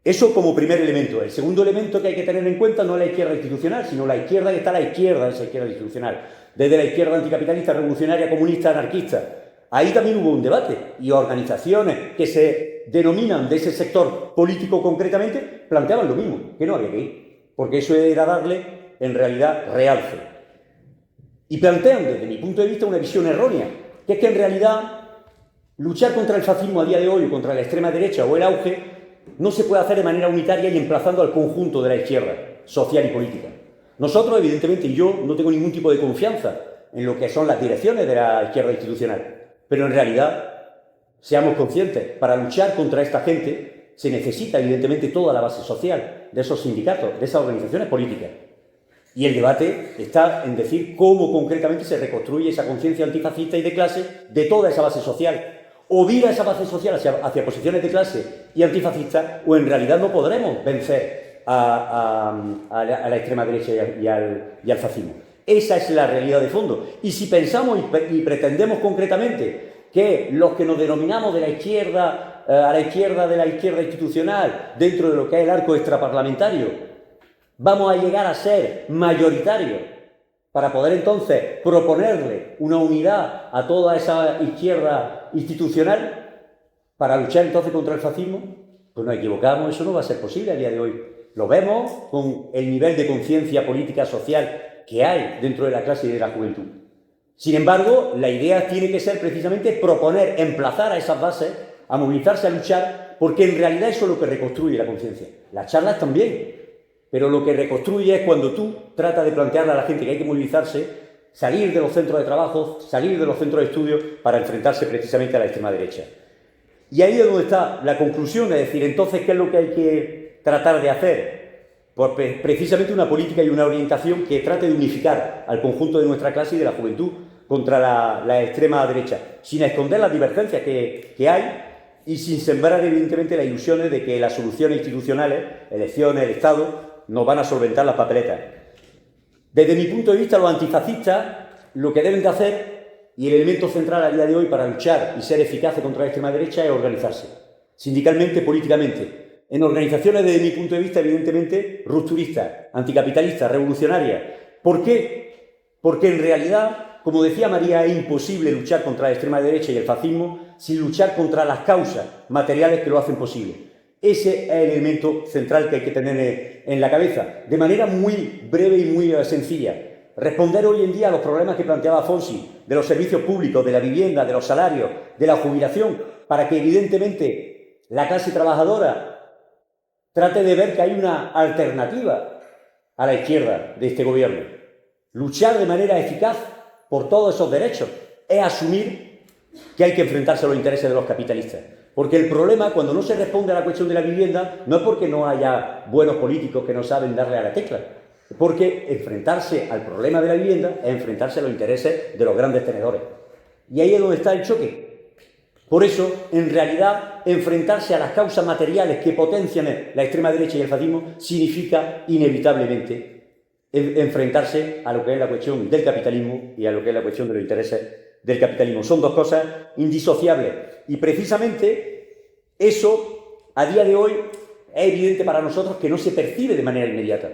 Eso como primer elemento. El segundo elemento que hay que tener en cuenta no es la izquierda institucional, sino la izquierda que está a la izquierda de esa izquierda institucional. Desde la izquierda anticapitalista, revolucionaria, comunista, anarquista. Ahí también hubo un debate y organizaciones que se denominan de ese sector político concretamente planteaban lo mismo, que no había que ir, porque eso era darle, en realidad, realce. Y plantean, desde mi punto de vista, una visión errónea, que es que en realidad luchar contra el fascismo a día de hoy, contra la extrema derecha o el auge, no se puede hacer de manera unitaria y emplazando al conjunto de la izquierda social y política. Nosotros, evidentemente, y yo no tengo ningún tipo de confianza en lo que son las direcciones de la izquierda institucional, pero en realidad, seamos conscientes, para luchar contra esta gente se necesita, evidentemente, toda la base social de esos sindicatos, de esas organizaciones políticas. Y el debate está en decir cómo concretamente se reconstruye esa conciencia antifascista y de clase de toda esa base social. O vira esa base social hacia posiciones de clase y antifascistas, o en realidad no podremos vencer a la extrema derecha y al fascismo. Esa es la realidad de fondo. Y si pensamos y pretendemos concretamente que los que nos denominamos de la izquierda, a la izquierda de la izquierda institucional, dentro de lo que es el arco extraparlamentario, vamos a llegar a ser mayoritarios para poder entonces proponerle una unidad a toda esa izquierda institucional para luchar entonces contra el fascismo, pues nos equivocamos, eso no va a ser posible a día de hoy. Lo vemos con el nivel de conciencia política social que hay dentro de la clase y de la juventud. Sin embargo, la idea tiene que ser precisamente proponer, emplazar a esas bases a movilizarse, a luchar, porque en realidad eso es lo que reconstruye la conciencia. Las charlas también, pero lo que reconstruye es cuando tú tratas de plantearle a la gente que hay que movilizarse, salir de los centros de trabajo, salir de los centros de estudio para enfrentarse precisamente a la extrema derecha. Y ahí es donde está la conclusión, es decir, entonces, ¿qué es lo que hay que tratar de hacer? Pues precisamente una política y una orientación que trate de unificar al conjunto de nuestra clase y de la juventud contra la extrema derecha, sin esconder las divergencias que hay y sin sembrar evidentemente las ilusiones de que las soluciones institucionales, elecciones, el Estado, nos van a solventar las papeletas. Desde mi punto de vista, los antifascistas lo que deben de hacer, y el elemento central a día de hoy para luchar y ser eficaces contra la extrema derecha, es organizarse, sindicalmente, políticamente, en organizaciones desde mi punto de vista evidentemente rupturistas, anticapitalistas, revolucionarias. ¿Por qué? Porque en realidad, como decía María, es imposible luchar contra la extrema derecha y el fascismo sin luchar contra las causas materiales que lo hacen posible. Ese es el elemento central que hay que tener en la cabeza, de manera muy breve y muy sencilla. Responder hoy en día a los problemas que planteaba Fonsi, de los servicios públicos, de la vivienda, de los salarios, de la jubilación, para que evidentemente la clase trabajadora trate de ver que hay una alternativa a la izquierda de este gobierno. Luchar de manera eficaz por todos esos derechos es asumir que hay que enfrentarse a los intereses de los capitalistas. Porque el problema, cuando no se responde a la cuestión de la vivienda, no es porque no haya buenos políticos que no saben darle a la tecla, es porque enfrentarse al problema de la vivienda es enfrentarse a los intereses de los grandes tenedores. Y ahí es donde está el choque. Por eso, en realidad, enfrentarse a las causas materiales que potencian la extrema derecha y el fascismo significa inevitablemente enfrentarse a lo que es la cuestión del capitalismo y a lo que es la cuestión de los intereses del capitalismo. Son dos cosas indisociables. Y precisamente eso, a día de hoy, es evidente para nosotros que no se percibe de manera inmediata.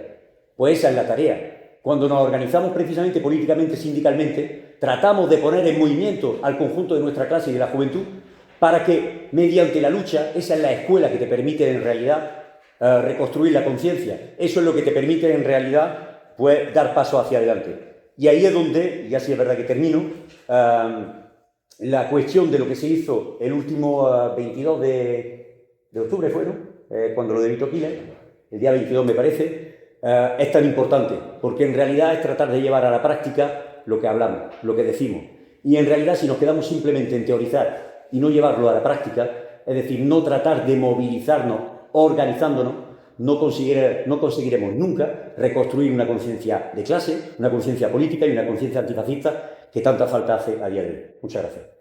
Pues esa es la tarea. Cuando nos organizamos precisamente políticamente, sindicalmente, tratamos de poner en movimiento al conjunto de nuestra clase y de la juventud para que, mediante la lucha, esa es la escuela que te permite en realidad reconstruir la conciencia. Eso es lo que te permite en realidad pues, dar paso hacia adelante. Y ahí es donde, y así es verdad que termino, la cuestión de lo que se hizo el último 22 de octubre fue, ¿no? cuando lo de Vito Quiles, el día 22 me parece, es tan importante, porque en realidad es tratar de llevar a la práctica lo que hablamos, lo que decimos. Y en realidad, si nos quedamos simplemente en teorizar y no llevarlo a la práctica, es decir, no tratar de movilizarnos organizándonos, no conseguiremos nunca reconstruir una conciencia de clase, una conciencia política y una conciencia antifascista que tanta falta hace a día de hoy. Muchas gracias.